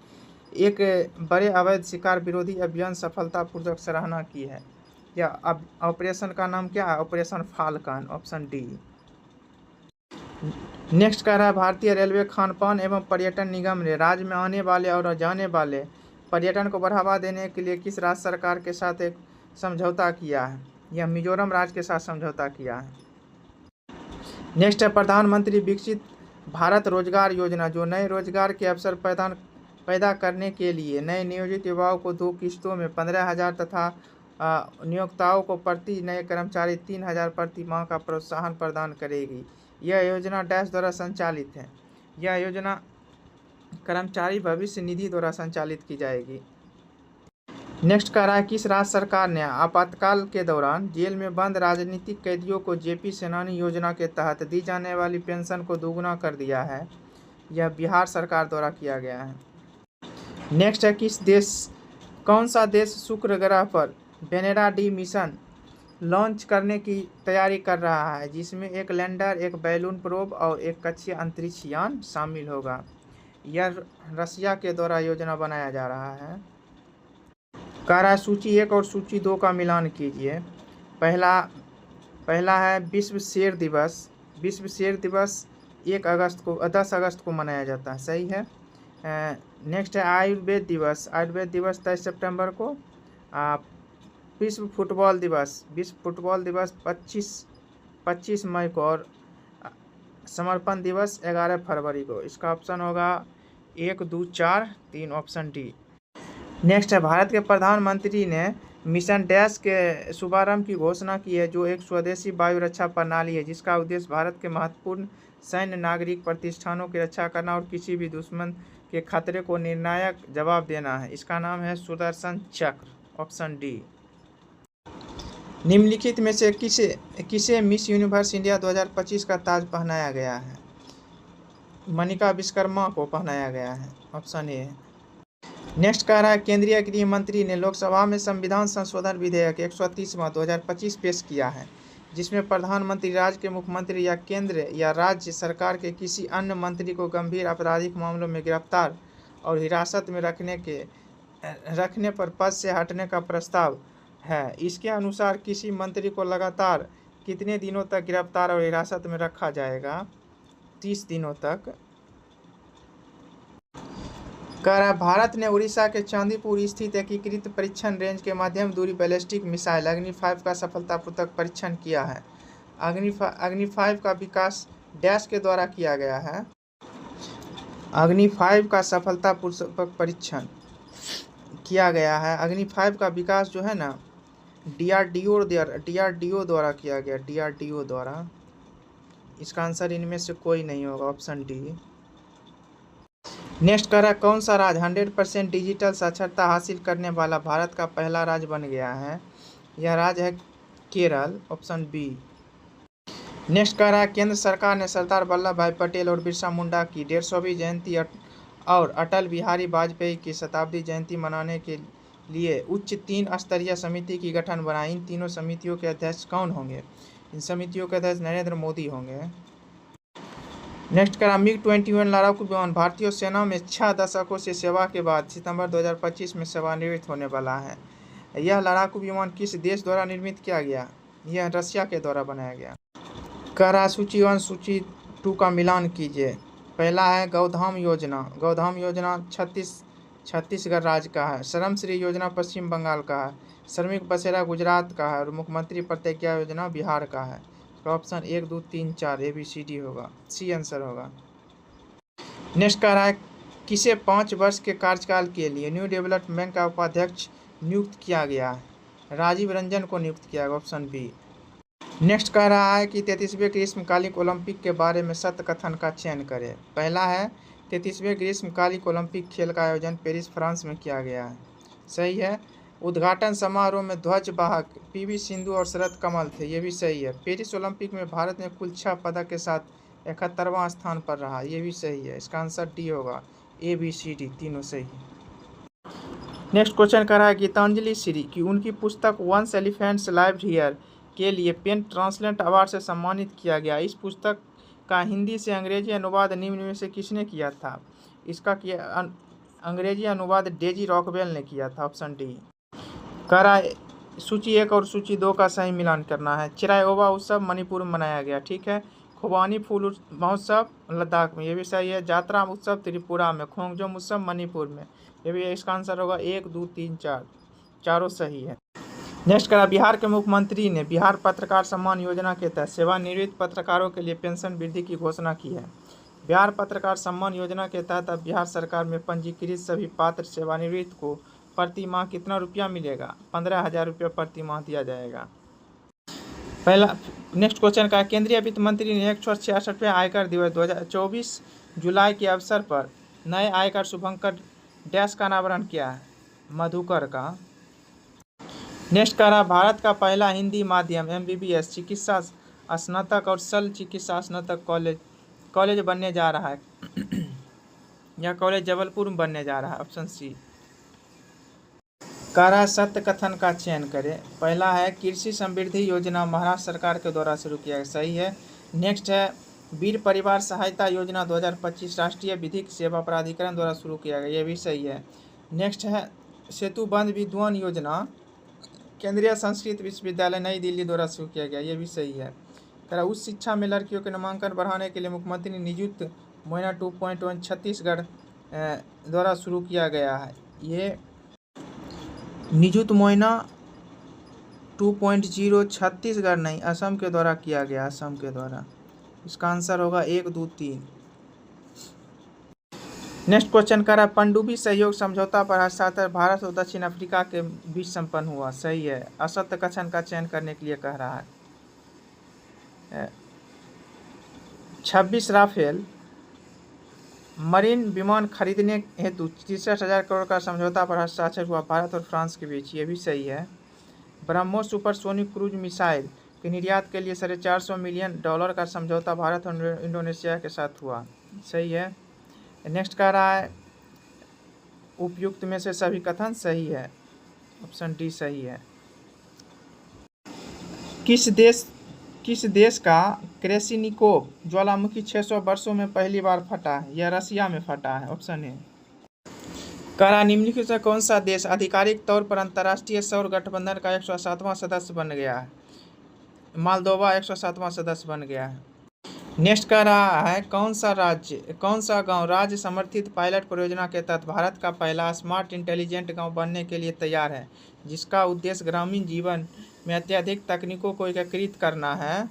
एक बड़े अवैध शिकार विरोधी अभियान सफलतापूर्वक सराहना की है। यह ऑपरेशन का नाम क्या है? Operation falcon, option D. Next कह रहा है, भारतीय रेलवे खानपान एवं पर्यटन निगम ने राज्य में आने वाले और जाने वाले पर्यटन को बढ़ावा देने के लिए किस राज्य सरकार के साथ एक समझौता किया है? यह मिजोरम राज्य के साथ समझौता किया है। नेक्स्ट है, प्रधानमंत्री विकसित भारत रोजगार योजना, जो नए रोजगार के अवसर पैदा करने के लिए नए नियोजित युवाओं को 2 किस्तों में 15,000 तथा नियोक्ताओं को प्रति नए कर्मचारी 3,000 प्रति माह का प्रोत्साहन प्रदान करेगी। यह योजना डैश द्वारा संचालित है। यह योजना कर्मचारी भविष्य निधि द्वारा संचालित की जाएगी। नेक्स्ट कह रहा है, किस राज्य सरकार ने आपातकाल के दौरान जेल में बंद राजनीतिक कैदियों को जेपी सेनानी योजना के तहत दी जाने वाली पेंशन को दोगुना कर दिया है? यह बिहार सरकार द्वारा किया गया है। नेक्स्ट है, कौन सा देश शुक्र ग्रह पर वेनेरा डी मिशन लॉन्च करने की तैयारी कर रहा है, जिसमें एक लैंडर, एक बैलून प्रोब और एक कक्षीय अंतरिक्ष यान शामिल होगा? यह रसिया के द्वारा योजना बनाया जा रहा है। कह रहा है, सूची 1 और सूची 2 का मिलान कीजिए। पहला है विश्व शेर दिवस। विश्व शेर दिवस 10 अगस्त को मनाया जाता है, सही है। नेक्स्ट है आयुर्वेद दिवस। आयुर्वेद दिवस 23 सितंबर को। विश्व फुटबॉल दिवस 25 मई को और समर्पण दिवस 11 फरवरी को। इसका ऑप्शन होगा 1, 2, 4, 3, ऑप्शन डी। नेक्स्ट है, भारत के प्रधानमंत्री ने मिशन डैश के शुभारंभ की घोषणा की है, जो एक स्वदेशी वायु रक्षा प्रणाली है, जिसका उद्देश्य भारत के महत्वपूर्ण सैन्य नागरिक प्रतिष्ठानों की रक्षा करना और किसी भी दुश्मन के खतरे को निर्णायक जवाब देना है। इसका नाम है सुदर्शन चक्र, ऑप्शन डी। निम्नलिखित में से किसे मिस यूनिवर्स इंडिया 2025 का ताज पहनाया गया है? मनिका विश्वकर्मा को पहनाया गया है, ऑप्शन ए। नेक्स्ट कह रहा है, केंद्रीय गृह मंत्री ने लोकसभा में संविधान संशोधन विधेयक 130वां 2025 पेश किया है, जिसमें प्रधानमंत्री, राज्य के मुख्यमंत्री या केंद्र या राज्य सरकार के किसी अन्य मंत्री को गंभीर आपराधिक मामलों में गिरफ्तार और हिरासत में रखने पर पद से हटने का प्रस्ताव है। इसके अनुसार किसी मंत्री को लगातार कितने दिनों तक गिरफ्तार और हिरासत में रखा जाएगा? 30 दिनों तक। कह रहा, भारत ने उड़ीसा के चांदीपुर स्थित एकीकृत परीक्षण रेंज के मध्यम दूरी बैलिस्टिक मिसाइल अग्नि 5 का सफलतापूर्वक परीक्षण किया है। अग्नि 5 का विकास डैश के द्वारा किया गया है। अग्नि 5 का सफलतापूर्वक परीक्षण किया गया है। अग्नि 5 का विकास जो है ना DRDO द्वारा किया गया, DRDO द्वारा। इसका आंसर इनमें से कोई नहीं होगा, ऑप्शन डी। नेक्स्ट कह रहा है, कौन सा राज्य 100% डिजिटल साक्षरता हासिल करने वाला भारत का पहला राज्य बन गया है? यह राज्य है केरल, ऑप्शन बी। नेक्स्ट कह रहा है केंद्र सरकार ने सरदार वल्लभ भाई पटेल और बिरसा मुंडा की 150वीं जयंती और अटल बिहारी वाजपेयी की शताब्दी जयंती मनाने के लिए उच्च 3 स्तरीय समिति की गठन बनाई। इन तीनों समितियों के अध्यक्ष कौन होंगे? इन समितियों के अध्यक्ष नरेंद्र मोदी होंगे। नेक्स्ट करा MiG-21 लड़ाकू विमान भारतीय सेना में 6 दशकों से सेवा के बाद सितंबर 2025 में सेवानिवृत्त होने वाला है। यह लड़ाकू विमान किस देश द्वारा निर्मित किया गया? यह रशिया के द्वारा बनाया गया। करा सूची 1 सूची 2 का मिलान कीजिए। पहला है गौधाम योजना। गौधाम योजना छत्तीसगढ़ राज्य का है। श्रम श्री योजना पश्चिम बंगाल का है। श्रमिक बसेरा गुजरात का है और मुख्यमंत्री प्रतिज्ञा योजना बिहार का है। तो ऑप्शन 1 2 3 4 ABCD होगा, सी आंसर होगा। नेक्स्ट कह रहा है किसे 5 वर्ष के कार्यकाल के लिए न्यू डेवलपमेंट बैंक का उपाध्यक्ष नियुक्त किया गया है? राजीव रंजन को नियुक्त किया गया, ऑप्शन बी। नेक्स्ट कह रहा है कि 33वें ग्रीष्मकालिक ओलंपिक के बारे में सत्य कथन का चयन करें। पहला है 33वें ग्रीष्मकालिक ओलंपिक खेल का आयोजन पेरिस फ्रांस में किया गया है, सही है। उद्घाटन समारोह में ध्वजवाहक PV सिंधु और शरद कमल थे, ये भी सही है। पेरिस ओलंपिक में भारत ने कुल 6 पदक के साथ 71वां स्थान पर रहा, ये भी सही है। इसका आंसर डी होगा, ABCD तीनों सही है। नेक्स्ट क्वेश्चन कर रहा है गीतांजलि श्री की उनकी पुस्तक वंस एलिफेंट्स लाइव्ड हियर के लिए पेन ट्रांसलेट अवार्ड से सम्मानित किया गया। इस पुस्तक का हिंदी से अंग्रेजी अनुवाद निम्न में से किसने किया था? इसका अंग्रेजी अनुवाद डेजी रॉकवेल ने किया था, ऑप्शन डी। कह रहा है सूची 1 और सूची 2 का सही मिलान करना है। चिराओबा उत्सव मणिपुर में मनाया गया, ठीक है। खुबानी फूल महोत्सव लद्दाख में, ये भी सही है। जात्रा उत्सव त्रिपुरा में। खोंगजोम उत्सव मणिपुर में, ये भी इसका आंसर होगा 1 2 3 4, चारों सही है। नेक्स्ट करा बिहार के मुख्यमंत्री ने बिहार पत्रकार सम्मान योजना के तहत सेवानिवृत्त पत्रकारों के लिए पेंशन वृद्धि की घोषणा की है। बिहार पत्रकार सम्मान योजना के तहत अब बिहार सरकार में पंजीकृत सभी पात्र सेवानिवृत्त को प्रति माह कितना रुपया मिलेगा? 15,000 रुपया प्रति माह दिया जाएगा। पहला नेक्स्ट क्वेश्चन का केंद्रीय वित्त मंत्री ने 166वें आयकर दिवस 2024 जुलाई के अवसर पर नए आयकर शुभंकर डैश का अनावरण किया है? मधुकर का। नेक्स्ट कह रहा भारत का पहला हिंदी माध्यम MBBS चिकित्सा स्नातक और शल्य चिकित्सा स्नातक कॉलेज बनने जा रहा है। यह कॉलेज जबलपुर में बनने जा रहा है, ऑप्शन सी। कह रहा सत्य कथन का चयन करें। पहला है कृषि समृद्धि योजना महाराष्ट्र सरकार के द्वारा शुरू किया गया, सही है। नेक्स्ट है वीर परिवार सहायता योजना 2025 राष्ट्रीय विधिक सेवा प्राधिकरण द्वारा शुरू किया गया, ये भी सही है। नेक्स्ट है सेतुबंध विद्वान योजना केंद्रीय संस्कृत विश्वविद्यालय नई दिल्ली द्वारा शुरू किया गया, ये भी सही है। करा उच्च शिक्षा में लड़कियों के नामांकन बढ़ाने के लिए मुख्यमंत्री नियुक्त मोइना 2.1 छत्तीसगढ़ द्वारा शुरू किया गया है। ये नियुक्त मोइना 2.0 छत्तीसगढ़ नहीं, असम के द्वारा किया गया, असम के द्वारा। इसका आंसर होगा 1 2 3। नेक्स्ट क्वेश्चन कर रहा है पनडुब्बी सहयोग समझौता पर हस्ताक्षर भारत और दक्षिण अफ्रीका के बीच संपन्न हुआ, सही है। असत्य कथन का चयन करने के लिए कह रहा है। 26 राफेल मरीन विमान खरीदने हेतु 63,000 करोड़ का समझौता पर हस्ताक्षर हुआ भारत और फ्रांस के बीच, ये भी सही है। ब्रह्मोस सुपरसोनिक क्रूज मिसाइल के निर्यात के लिए $450 मिलियन का समझौता भारत और इंडोनेशिया के साथ हुआ, सही है। नेक्स्ट कह रहा है उपयुक्त में से सभी कथन सही है, ऑप्शन डी सही है। किस देश का क्रेसिनिकोव ज्वालामुखी 600 वर्षों में पहली बार फटा है? यह रसिया में फटा है, ऑप्शन ए। कह रहा निम्नलिखित से कौन सा देश आधिकारिक तौर पर अंतर्राष्ट्रीय सौर गठबंधन का 107वां सदस्य बन गया है? मालदोवा 107वां सदस्य बन गया है। नेक्स्ट कह रहा है कौन सा गांव राज्य समर्थित पायलट परियोजना के तहत भारत का पहला स्मार्ट इंटेलिजेंट गांव बनने के लिए तैयार है, जिसका उद्देश्य ग्रामीण जीवन में अत्यधिक तकनीकों को एकीकृत करना है।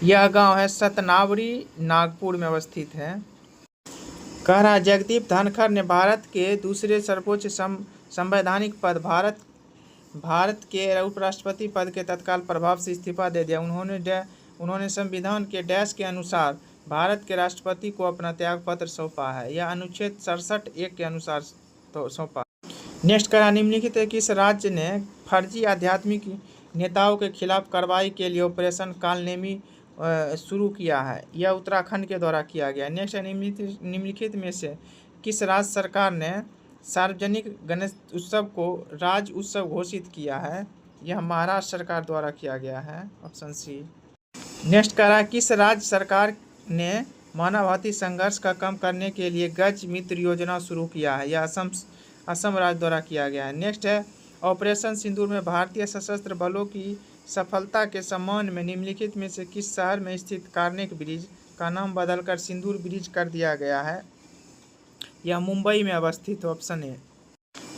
यह गांव है सतनावरी, नागपुर में अवस्थित है। कह रहा जगदीप धनखड़ ने भारत के दूसरे सर्वोच्च संवैधानिक पद भारत के उपराष्ट्रपति पद के तत्काल प्रभाव से इस्तीफा दे दिया। उन्होंने संविधान के डैश के अनुसार भारत के राष्ट्रपति को अपना त्यागपत्र सौंपा है। यह अनुच्छेद 67(1) के अनुसार तो सौंपा। नेक्स्ट करा निम्नलिखित किस राज्य ने फर्जी आध्यात्मिक नेताओं के खिलाफ कार्रवाई के लिए ऑपरेशन कालनेमी शुरू किया है? यह उत्तराखंड के द्वारा किया गया। नेक्स्ट है निम्नलिखित में से किस राज्य सरकार ने सार्वजनिक गणेश उत्सव को राज्य उत्सव घोषित किया है? यह महाराष्ट्र सरकार द्वारा किया गया है, ऑप्शन सी। नेक्स्ट कह रहा है किस राज्य सरकार ने मानवहाती संघर्ष का कम करने के लिए गज मित्र योजना शुरू किया है? यह असम राज्य द्वारा किया गया है। नेक्स्ट है ऑपरेशन सिंदूर में भारतीय सशस्त्र बलों की सफलता के सम्मान में निम्नलिखित में से किस शहर में स्थित कार्नेक ब्रिज का नाम बदलकर सिंदूर ब्रिज कर दिया गया है? यह मुंबई में अवस्थित, ऑप्शन ए।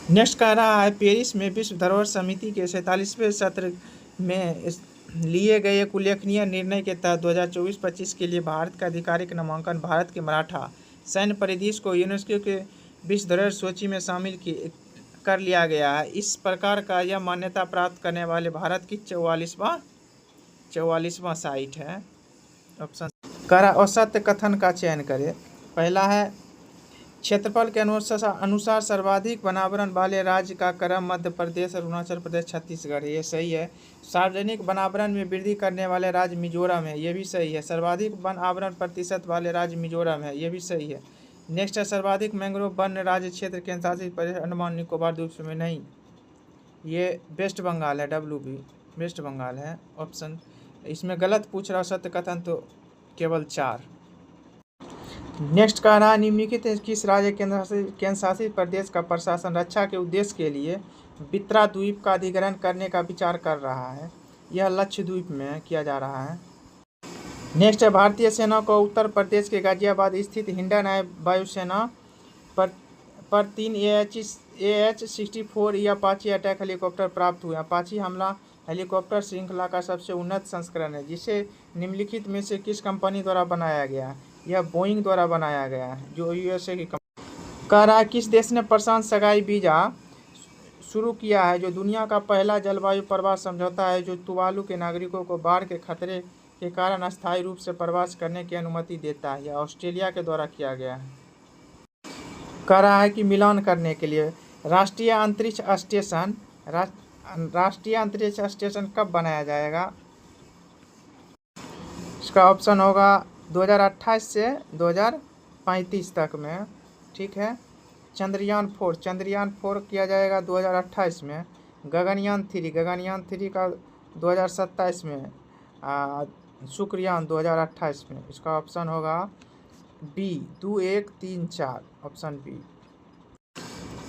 नेक्स्ट कह रहा है पेरिस में विश्व धरोहर समिति के 47वें सत्र में लिए गए एक उल्लेखनीय निर्णय के तहत 2024-25 के लिए भारत का आधिकारिक नामांकन भारत के मराठा सैन्य परिदृश्य को यूनेस्को के विश्व धरोहर सूची में शामिल कर लिया गया है। इस प्रकार का यह मान्यता प्राप्त करने वाले भारत की 44वां साइट है, ऑप्शन। करा असत्य कथन का चयन करें। पहला है क्षेत्रफल के अनुसार सर्वाधिक वनावरण वाले राज्य का क्रम मध्य प्रदेश, अरुणाचल प्रदेश, छत्तीसगढ़ है, ये सही है। सार्वजनिक वनावरण में वृद्धि करने वाले राज्य मिजोरम है, ये भी सही है। सर्वाधिक वन आवरण प्रतिशत वाले राज्य मिजोरम है, ये भी सही है। नेक्स्ट है सर्वाधिक मैंग्रोव वन राज्य क्षेत्र केंद्र शासित प्रदेश अंडमान निकोबार द्वीप समूह, नहीं, ये वेस्ट बंगाल है, WB वेस्ट बंगाल है, ऑप्शन। इसमें गलत पूछ रहा सत्य कथन तो केवल 4। नेक्स्ट कह रहा है निम्नलिखित किस राज्य केंद्र शासित प्रदेश का प्रशासन रक्षा के उद्देश्य के लिए बित्रा द्वीप का अधिग्रहण करने का विचार कर रहा है? यह लक्षद्वीप में किया जा रहा है। नेक्स्ट है भारतीय सेना को उत्तर प्रदेश के गाजियाबाद स्थित हिंडन वायुसेना पर 3 AH-64 या अपाची अटैक हेलीकॉप्टर प्राप्त हुए। अपाची हमला हेलीकॉप्टर श्रृंखला का सबसे उन्नत संस्करण है, जिसे निम्नलिखित में से किस कंपनी द्वारा बनाया गया है? यह बोइंग द्वारा बनाया गया है, जो USA की कंपनी। कह रहा है किस देश ने प्रशांत सगाई वीजा शुरू किया है, जो दुनिया का पहला जलवायु प्रवास समझौता है, जो तुवालू के नागरिकों को बाढ़ के खतरे के कारण अस्थायी रूप से प्रवास करने की अनुमति देता है? यह ऑस्ट्रेलिया के द्वारा किया गया है। कह रहा है कि मिलान करने के लिए राष्ट्रीय अंतरिक्ष स्टेशन कब बनाया जाएगा? इसका ऑप्शन होगा 2028 से 2035 तक में, ठीक है। चंद्रयान 4 किया जाएगा 2028 में। गगनयान 3 का 2027 में। शुक्रयान 2028 में। इसका ऑप्शन होगा बी 2, 1, 3, 4, ऑप्शन बी।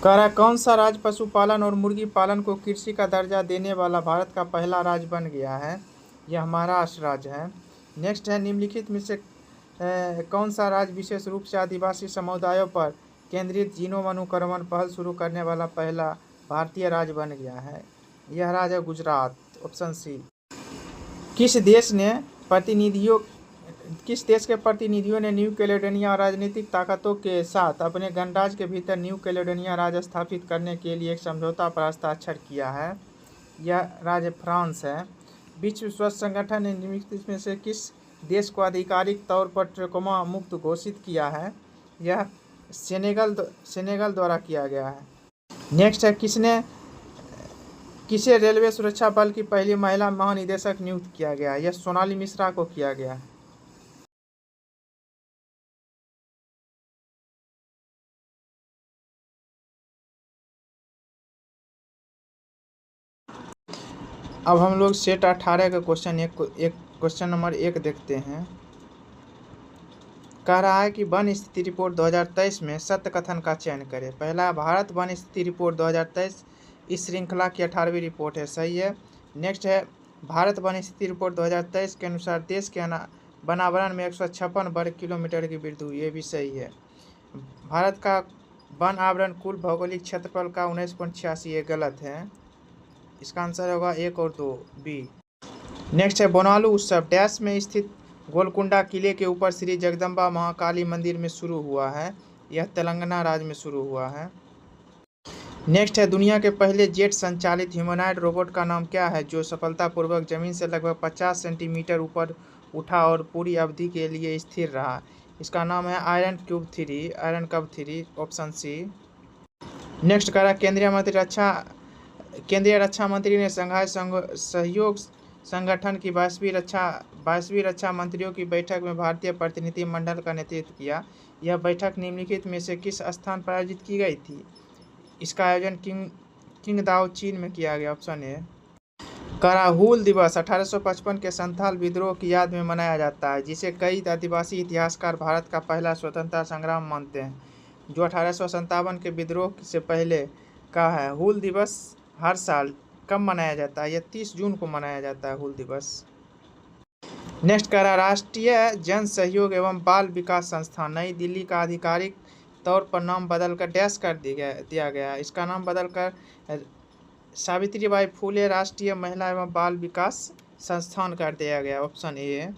कह रहा कौन सा राज्य पशुपालन और मुर्गी पालन को कृषि का दर्जा देने वाला भारत का पहला राज्य बन गया है? यह महाराष्ट्र राज्य है। नेक्स्ट है निम्नलिखित में से कौन सा राज्य विशेष रूप से आदिवासी समुदायों पर केंद्रित जीनोम अनुक्रमण पहल शुरू करने वाला पहला भारतीय राज्य बन गया है? यह राज्य है गुजरात, ऑप्शन सी। किस देश के प्रतिनिधियों ने न्यू कैलेडोनिया राजनीतिक ताकतों के साथ अपने गणराज्य के भीतर न्यू कैलेडोनिया राज्य स्थापित करने के लिए एक समझौता पर हस्ताक्षर किया है? यह राज्य फ्रांस है। विश्व स्वास्थ्य संगठन ने निम्नलिखित में से किस देश को आधिकारिक तौर पर ट्रकोमा मुक्त घोषित किया है? यह सेनेगल द्वारा किया गया है। नेक्स्ट है किसे रेलवे सुरक्षा बल की पहली महिला महानिदेशक नियुक्त किया गया? यह सोनाली मिश्रा को किया गया है। अब हम लोग सेट 18 का क्वेश्चन नंबर 1 देखते हैं। कह रहा है कि वन स्थिति रिपोर्ट 2023 में सत्य कथन का चयन करें। पहला भारत वन स्थिति रिपोर्ट 2023 इस श्रृंखला की 18वीं रिपोर्ट है, सही है। नेक्स्ट है भारत वन स्थिति रिपोर्ट 2023 के अनुसार देश के वनावरण में 156 वर्ग किलोमीटर की वृद्धि हुई, ये भी सही है। भारत का वन आवरण कुल भौगोलिक क्षेत्रफल का 19.86, ये गलत है। इसका आंसर होगा 1 और 2, बी। नेक्स्ट है बोनालू उत्सव डैश में स्थित गोलकुंडा किले के ऊपर श्री जगदम्बा महाकाली मंदिर में शुरू हुआ है? यह तेलंगाना राज्य में शुरू हुआ है। नेक्स्ट है दुनिया के पहले जेट संचालित ह्यूमनॉइड रोबोट का नाम क्या है, जो सफलतापूर्वक जमीन से लगभग 50 सेंटीमीटर ऊपर उठा और पूरी अवधि के लिए स्थिर रहा? इसका नाम है आयरन कब 3, ऑप्शन सी। नेक्स्ट करा केंद्रीय रक्षा मंत्री ने शंघाई सहयोग संगठन की 22वीं रक्षा मंत्रियों की बैठक में भारतीय प्रतिनिधिमंडल का नेतृत्व किया। यह बैठक निम्नलिखित में से किस स्थान पर आयोजित की गई थी? इसका आयोजन किंगदाओ चीन में किया गया। Option A. हूल दिवस 1855 के संथाल विद्रोह की याद में मनाया जाता है, जिसे कई आदिवासी इतिहासकार भारत का पहला स्वतंत्रता संग्राम मानते हैं, जो 1857 के विद्रोह से पहले का है। हूल दिवस हर साल कब मनाया जाता है? यह 30 जून को मनाया जाता है हूल दिवस। नेक्स्ट राष्ट्रीय जन सहयोग एवं बाल विकास संस्थान नई दिल्ली का आधिकारिक तौर पर नाम बदलकर डैश कर दिया गया। इसका नाम बदलकर सावित्रीबाई फुले राष्ट्रीय महिला एवं बाल विकास संस्थान कर दिया गया। Option A.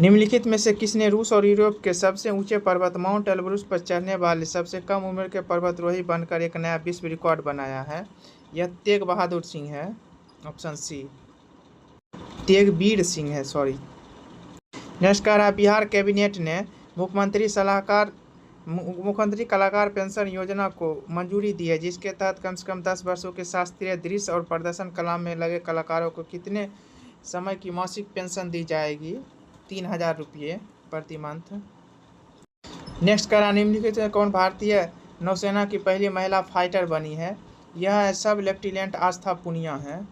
निम्नलिखित में से किसने रूस और यूरोप के सबसे ऊंचे पर्वत माउंट एल्ब्रुस पर चढ़ने वाले सबसे कम उम्र के पर्वतरोही बनकर एक नया विश्व रिकॉर्ड बनाया है? यह तेग बहादुर सिंह है। ऑप्शन सी। तेगबीर सिंह है, सॉरी। नेक्स्ट बिहार कैबिनेट ने मुख्यमंत्री कलाकार पेंशन योजना को मंजूरी दी है, जिसके तहत कम से कम 10 वर्षों के शास्त्रीय दृश्य और प्रदर्शन कला में लगे कलाकारों को कितने समय की मासिक पेंशन दी जाएगी? 3000 रुपये प्रति मंथ। नेक्स्ट निम्नलिखित में कौन भारतीय नौसेना की पहली महिला फाइटर बनी है? यह सब लेफ्टिनेंट आस्था पुनिया है।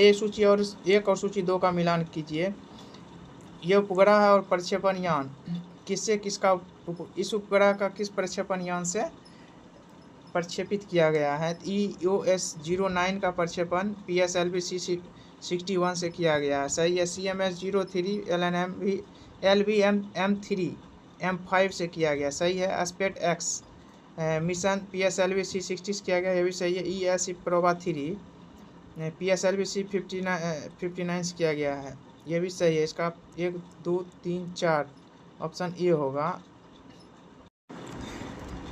ये सूची और 1 और सूची 2 का मिलान कीजिए। यह उपग्रह और प्रक्षेपण यान इस उपग्रह का किस प्रक्षेपण यान से प्रक्षेपित किया गया है? EOS-09 का प्रक्षेपण PSLV-C61 से किया गया है। सही है। CMS-03 LVM-M3 M5 से किया गया। सही है। स्पेस एक्स मिशन PSLV-C60 से किया गया, यह भी सही है। ES प्रोबा 3 PSLV-C59 से किया गया है, यह भी सही है। इसका 1 2 3 4 ऑप्शन ए होगा।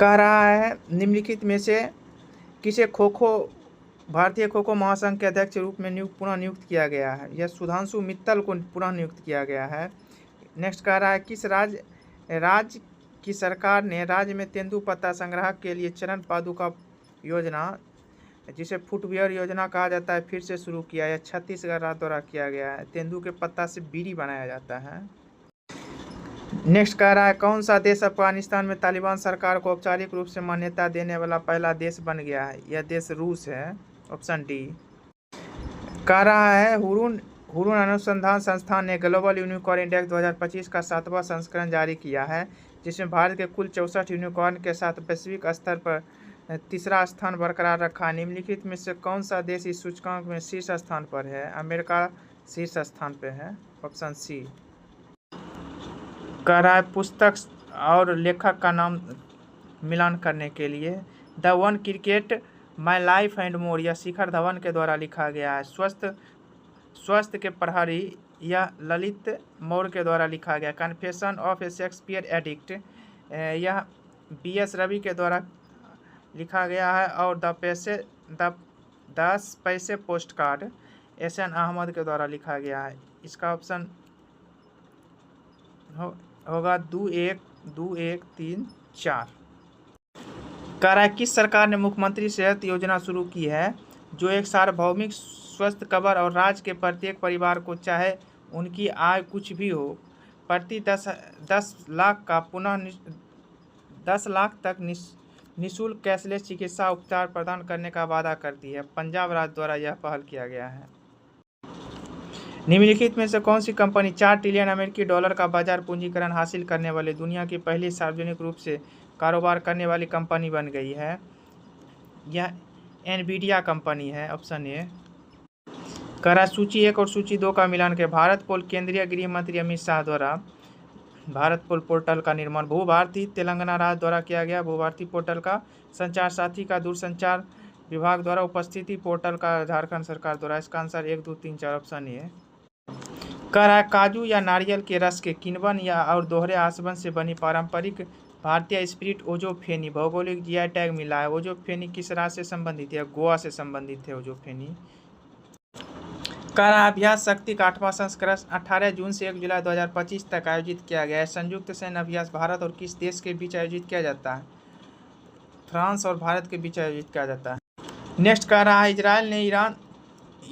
कह रहा है निम्नलिखित में से किसे भारतीय खो खो महासंघ के अध्यक्ष के रूप में पुनः नियुक्त किया गया है? यह सुधांशु मित्तल को पुनः नियुक्त किया गया है। नेक्स्ट कह रहा है किस राज्य की सरकार ने राज्य में तेंदुपत्ता संग्रह के लिए चरण पादुका योजना, जिसे फुटवियर योजना कहा जाता है, फिर से शुरू किया। यह छत्तीसगढ़ राज्य द्वारा किया गया है। तेंदू के पत्ता से बीड़ी बनाया जाता है। नेक्स्ट कह रहा है कौन सा देश अफगानिस्तान में तालिबान सरकार को औपचारिक रूप से मान्यता देने वाला पहला देश बन गया है? यह देश रूस है। Option D. कह रहा है हुरून अनुसंधान संस्थान ने ग्लोबल यूनिकॉर्न इंडेक्स 2025 का 7वां संस्करण जारी किया है, जिसमें भारत के कुल 64 यूनिकॉर्न के साथ वैश्विक स्तर पर तीसरा स्थान बरकरार रखा। निम्नलिखित में से कौन सा देश इस सूचकांक में शीर्ष स्थान पर है? अमेरिका शीर्ष स्थान पर है। Option C. कह रहा है पुस्तक और लेखक का नाम मिलान करने के लिए। The one cricket my life and more, यह शिखर धवन के द्वारा लिखा गया है। स्वस्थ के प्रहरी, यह ललित मौर्य के द्वारा लिखा गया। Confession of A Shakespeare addict, यह BS रवि के द्वारा लिखा गया है। और 10 पैसे पोस्ट कार्ड SN अहमद के द्वारा लिखा गया है। इसका ऑप्शन होगा 2 1 2 1 3 4। कह रहा है किस सरकार ने मुख्यमंत्री सेहत योजना शुरू की है, जो एक सार्वभौमिक स्वस्थ कवर और राज्य के प्रत्येक परिवार को, चाहे उनकी आय कुछ भी हो, प्रति 10 लाख तक निःशुल्क कैशलेस चिकित्सा उपचार प्रदान करने का वादा करती है। पंजाब राज्य द्वारा यह पहल किया गया है। निम्नलिखित में से कौन सी कंपनी 4 ट्रिलियन अमेरिकी डॉलर का बाजार पूंजीकरण हासिल करने वाली दुनिया की पहली सार्वजनिक रूप से कारोबार करने वाली कंपनी बन गई है? यह एनवीडिया कंपनी है। Option A. करा सूची 1 और सूची 2 का मिलान के। भारत पोल केंद्रीय गृह मंत्री अमित शाह द्वारा भारत पोल पोर्टल का निर्माण भूभारती तेलंगाना राज्य द्वारा किया गया। भूभारती पोर्टल का संचार साथी का दूरसंचार विभाग द्वारा उपस्थिति पोर्टल का झारखंड सरकार द्वारा। इसका आंसर 1 2 3 4 ऑप्शन ए। कह रहा है काजू या नारियल के रस के किण्वन या और दोहरे आसवन से बनी पारंपरिक भारतीय स्पिरिट ओजोफेनी भौगोलिक GI टैग मिला है। ओजोफेनी किस राज्य से संबंधित है? गोवा से संबंधित है ओजोफेनी। कह रहा अभ्यास शक्ति का 8वां संस्करण 18 जून से 1 जुलाई 2025 तक आयोजित किया गया है। संयुक्त सैन्य अभ्यास भारत और किस देश के बीच आयोजित किया जाता है? फ्रांस और भारत के बीच आयोजित किया जाता है। नेक्स्ट कह रहा है इजराइल ने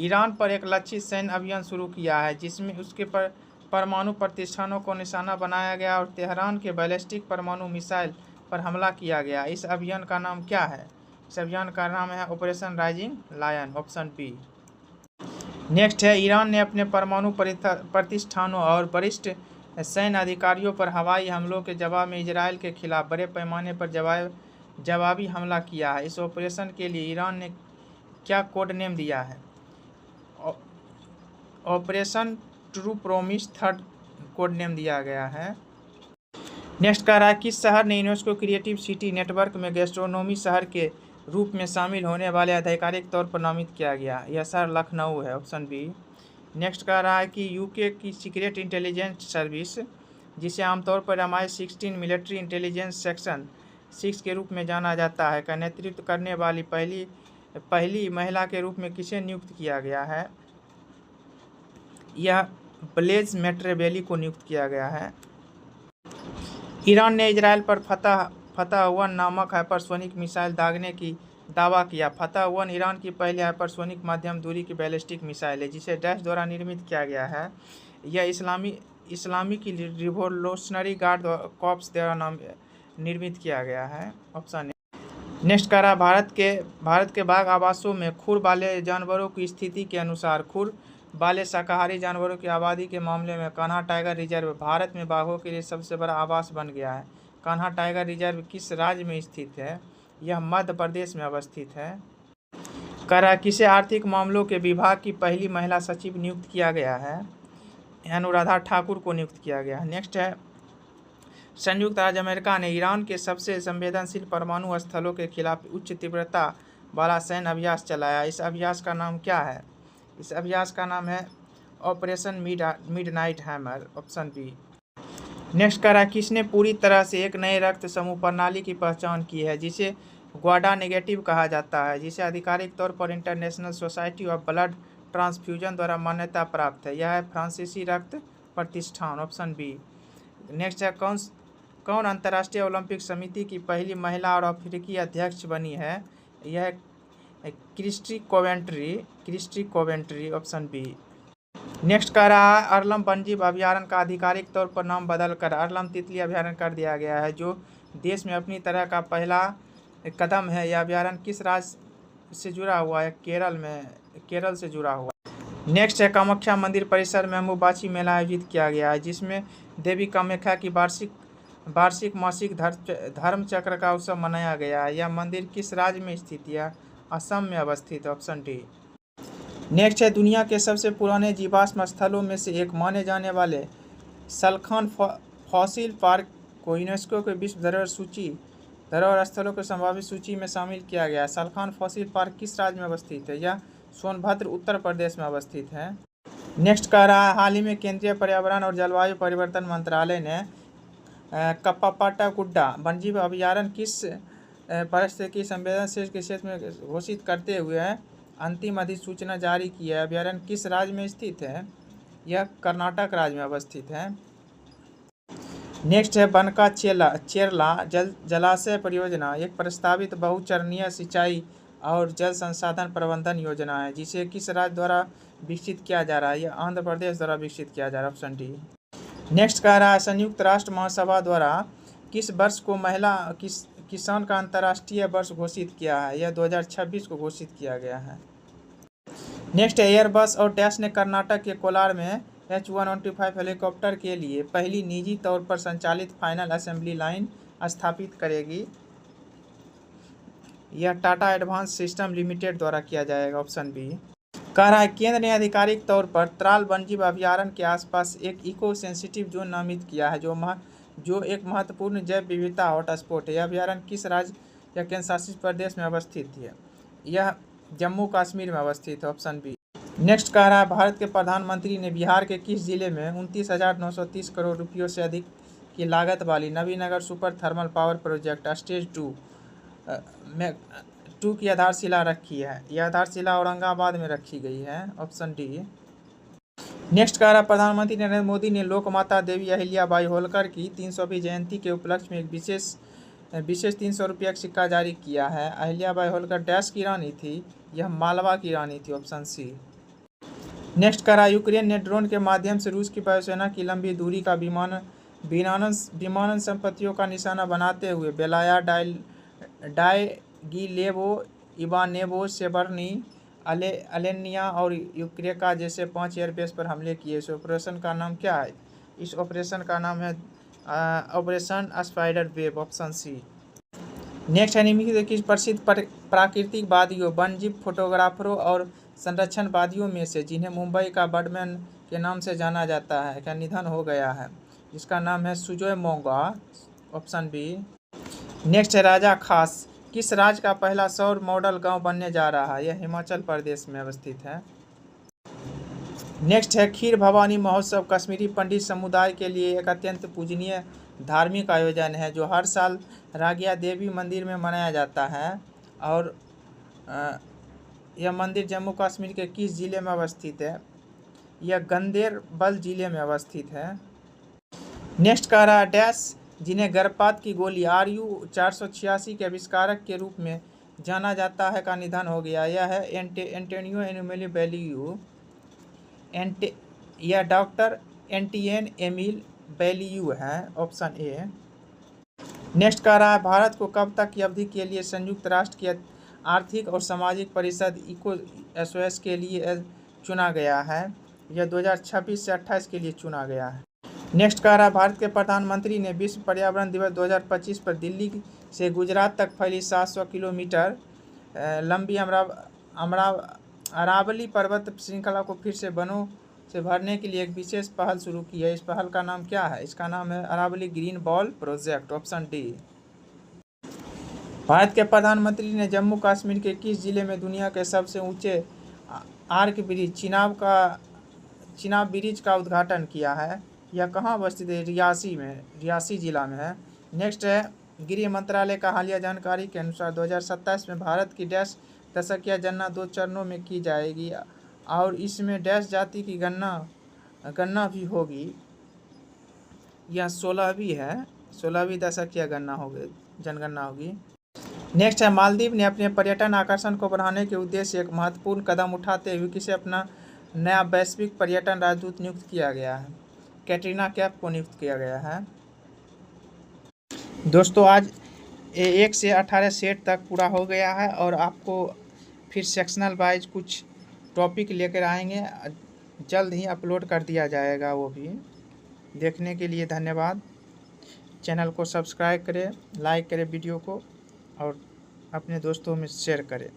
ईरान पर एक लक्षित सैन्य अभियान शुरू किया है जिसमें उसके परमाणु प्रतिष्ठानों को निशाना बनाया गया और तेहरान के बैलिस्टिक परमाणु मिसाइल पर हमला किया गया। इस अभियान का नाम क्या है? इस अभियान का नाम है Operation Rising Lion, option B. Next है, ईरान ने अपने परमाणु प्रतिष्ठानों और वरिष्ठ सैन्य अधिकारियों पर हवाई हमलों के जवाब में इजराइल के खिलाफ बड़े पैमाने पर जवाबी हमला किया है। इस ऑपरेशन के लिए ईरान ने क्या कोड नेम दिया है? Operation true promise third code name दिया गया है। नेक्स्ट कह रहा है, किस शहर ने यूनेस्को क्रिएटिव सिटी नेटवर्क में गैस्ट्रोनोमी शहर के रूप में शामिल होने वाले आधिकारिक तौर पर नामित किया गया? यह शहर लखनऊ है, ऑप्शन बी। नेक्स्ट कह रहा है कि यूके की सीक्रेट इंटेलिजेंस सर्विस, जिसे आमतौर पर MI16 मिलिट्री इंटेलिजेंस सेक्शन 6 के रूप में जाना जाता है, का नेतृत्व करने वाली पहली महिला के रूप में किसे नियुक्त किया गया है? यह ब्लेज मेट्रेबेली को नियुक्त किया गया है। ईरान ने इजराइल पर फतह-1 नामक हाइपरसोनिक मिसाइल दागने की दावा किया। फतह-1 ईरान की पहली हाइपरसोनिक मध्यम दूरी की बैलिस्टिक मिसाइल है जिसे डैश द्वारा निर्मित किया गया है। यह इस्लामिक रिवोल्यूशनरी गार्ड कॉर्प्स द्वारा निर्मित किया गया है, ऑप्शन ए। नेक्स्ट कह रहा, भारत के बाघ आवासों में खुर वाले जानवरों की स्थिति के अनुसार खुर वाले शाकाहारी जानवरों की आबादी के मामले में कान्हा टाइगर रिजर्व भारत में बाघों के लिए सबसे बड़ा आवास बन गया है। कान्हा टाइगर रिजर्व किस राज्य में स्थित है? यह मध्य प्रदेश में अवस्थित है। कह रहा, किसे आर्थिक मामलों के विभाग की पहली महिला सचिव नियुक्त किया गया है? अनुराधा ठाकुर को नियुक्त किया गया है। नेक्स्ट है, संयुक्त राज्य अमेरिका ने ईरान के सबसे संवेदनशील परमाणु स्थलों के खिलाफ उच्च तीव्रता वाला सैन्य अभ्यास चलाया। इस अभ्यास का नाम क्या है? इस अभ्यास का नाम है Operation Midnight Hammer, option B. Next कह रहा है, किसने पूरी तरह से एक नए रक्त समूह प्रणाली की पहचान की है जिसे ग्वाडा नेगेटिव कहा जाता है, जिसे आधिकारिक तौर पर international society of blood transfusion द्वारा मान्यता प्राप्त है? यह है फ्रांसीसी रक्त प्रतिष्ठान, ऑप्शन बी। नेक्स्ट है, कौन अंतर्राष्ट्रीय ओलंपिक समिति की पहली महिला और अफ्रीकी अध्यक्ष बनी है? यह Kirsty Coventry, option B. Next कह रहा है, अरलम वन्यजीव अभयारण्य का आधिकारिक तौर पर नाम बदलकर अरलम तितली अभयारण्य कर दिया गया है, जो देश में अपनी तरह का पहला कदम है। यह अभयारण्य किस राज्य से जुड़ा हुआ है? केरल से जुड़ा हुआ है। नेक्स्ट है, कामाख्या मंदिर परिसर में अम्बुबाची मेला आयोजित किया गया है जिसमें देवी कामाख्या की वार्षिक मासिक धर्म चक्र का उत्सव मनाया गया है। यह मंदिर किस राज्य में स्थित है? असम में अवस्थित, ऑप्शन डी। नेक्स्ट है, दुनिया के सबसे पुराने जीवाश्म स्थलों में से एक माने जाने वाले सलखान फॉसिल पार्क को यूनेस्को के विश्व धरोहर स्थलों की संभावित सूची में शामिल किया गया है। सलखान फॉसिल पार्क किस राज्य में अवस्थित है? यह सोनभद्र, उत्तर प्रदेश में अवस्थित है। नेक्स्ट कह रहा है, हाल ही में केंद्रीय पर्यावरण और जलवायु परिवर्तन मंत्रालय ने कप्पापाटागुड्डा वन्यजीव अभयारण्य किस पारिस्थितिकी संवेदनशील के क्षेत्र में घोषित करते हुए अंतिम अधिसूचना जारी की है। अभयारण्य किस राज्य में स्थित है? यह कर्नाटक राज्य में अवस्थित है। नेक्स्ट है, बनका चेरला जलाशय परियोजना एक प्रस्तावित बहुचरणीय सिंचाई और जल संसाधन प्रबंधन योजना है जिसे किस राज्य द्वारा विकसित किया जा रहा है? यह आंध्र प्रदेश द्वारा विकसित किया जा रहा है, ऑप्शन डी। नेक्स्ट कह रहा है, संयुक्त राष्ट्र महासभा द्वारा किस वर्ष को महिला किसान का अंतर्राष्ट्रीय वर्ष घोषित किया है? यह 2026 को घोषित किया गया है। नेक्स्ट, एयरबस और डैश ने कर्नाटक के कोलार में H125 हेलीकॉप्टर के लिए पहली निजी तौर पर संचालित फाइनल असेंबली लाइन स्थापित करेगी। यह टाटा एडवांस सिस्टम लिमिटेड द्वारा किया जाएगा, ऑप्शन बी। कह रहा है, केंद्र ने आधिकारिक तौर पर त्राल वन्यजीव अभयारण्य के आसपास एक इको सेंसिटिव जोन नामित किया है जो एक महत्वपूर्ण जैव विविधता हॉटस्पॉट है। यह अभयारण्य किस राज्य या केंद्र शासित प्रदेश में अवस्थित है? यह जम्मू कश्मीर में अवस्थित है, ऑप्शन बी। नेक्स्ट कह रहा है, भारत के प्रधानमंत्री ने बिहार के किस जिले में 29,930 करोड़ रुपयों से अधिक की लागत वाली Nabinagar super thermal power project stage 2 की आधारशिला रखी है? यह आधारशिला औरंगाबाद में रखी गई है, ऑप्शन डी। नेक्स्ट कह रहा है, प्रधानमंत्री नरेंद्र मोदी ने लोकमाता देवी अहिल्याबाई होलकर की 300वीं जयंती के उपलक्ष्य में एक विशेष 300 रुपये का सिक्का जारी किया है। अहिल्याबाई होलकर डैश की रानी थी? यह मालवा की रानी थी, ऑप्शन सी। नेक्स्ट करा, यूक्रेन ने ड्रोन के माध्यम से रूस की वायुसेना की लंबी दूरी का विमानन संपत्तियों का निशाना बनाते हुए बेलाया डाइगिलेवो, इवानेवो, सेवर्नी, अलेनिया और यूक्रेका जैसे 5 एयरबेस पर हमले किए। इस ऑपरेशन का नाम क्या है? इस ऑपरेशन का नाम है Operation Spider Web, option C. Next है, निम्नलिखित किस प्रसिद्ध प्राकृतिकवादियों, वन्यजीव फोटोग्राफरों और संरक्षणवादियों में से जिन्हें मुंबई का बर्डमैन के नाम से जाना जाता है का निधन हो गया है? जिसका नाम है सुजोय मोंगा, ऑप्शन बी। नेक्स्ट है, राजा खास किस राज्य का पहला सौर मॉडल गांव बनने जा रहा है? यह हिमाचल प्रदेश में अवस्थित है। नेक्स्ट है, खीर भवानी महोत्सव कश्मीरी पंडित समुदाय के लिए एक अत्यंत पूजनीय धार्मिक आयोजन है जो हर साल रागिया देवी मंदिर में मनाया जाता है और यह मंदिर जम्मू कश्मीर के किस जिले में अवस्थित है? यह गंदेरबल जिले में अवस्थित है। नेक्स्ट कह रहा है, डैश जिन्हें गर्भपात की गोली RU-486 के आविष्कारक के रूप में जाना जाता है का निधन हो गया। यह है एंटोनियो एमिलियो बैलियू। यह डॉक्टर एंटियन एमिल बैलियू है, ऑप्शन ए। नेक्स्ट कह रहा है, भारत को कब तक की अवधि के लिए संयुक्त राष्ट्र की आर्थिक और सामाजिक परिषद ECOSOC के लिए चुना गया है? यह 2026 से 28 के लिए चुना गया है। नेक्स्ट कह रहा है, भारत के प्रधानमंत्री ने विश्व पर्यावरण दिवस 2025 पर दिल्ली से गुजरात तक फैली 700 किलोमीटर लंबी अरावली पर्वत श्रृंखला को फिर से वनों से भरने के लिए एक विशेष पहल शुरू की है। इस पहल का नाम क्या है? इसका नाम है Aravalli green wall project, option D. Bharat के प्रधानमंत्री ने जम्मू कश्मीर के किस जिले में दुनिया के सबसे ऊंचे आर्क ब्रिज चिनाब ब्रिज का उद्घाटन किया है? यह कहाँ अवस्थित है? रियासी जिला में है। नेक्स्ट है, गृह मंत्रालय का हालिया जानकारी के अनुसार 2027 में भारत की डैश दशकीय जनगणना 2 चरणों में की जाएगी और इसमें डैश जाति की गणना भी होगी। यह 16वीं दशकीय जनगणना होगी। नेक्स्ट है, मालदीव ने अपने पर्यटन आकर्षण को बढ़ाने के उद्देश्य से एक महत्वपूर्ण कदम उठाते हुए किसे अपना नया वैश्विक पर्यटन राजदूत नियुक्त किया गया है? कैटरीना कैफ को नियुक्त किया गया है। दोस्तों, आज 1 से 18 सेट तक पूरा हो गया है और आपको फिर सेक्शनल वाइज कुछ टॉपिक लेकर आएंगे, जल्द ही अपलोड कर दिया जाएगा। वो भी देखने के लिए धन्यवाद। चैनल को सब्सक्राइब करें, लाइक करें वीडियो को और अपने दोस्तों में शेयर करें।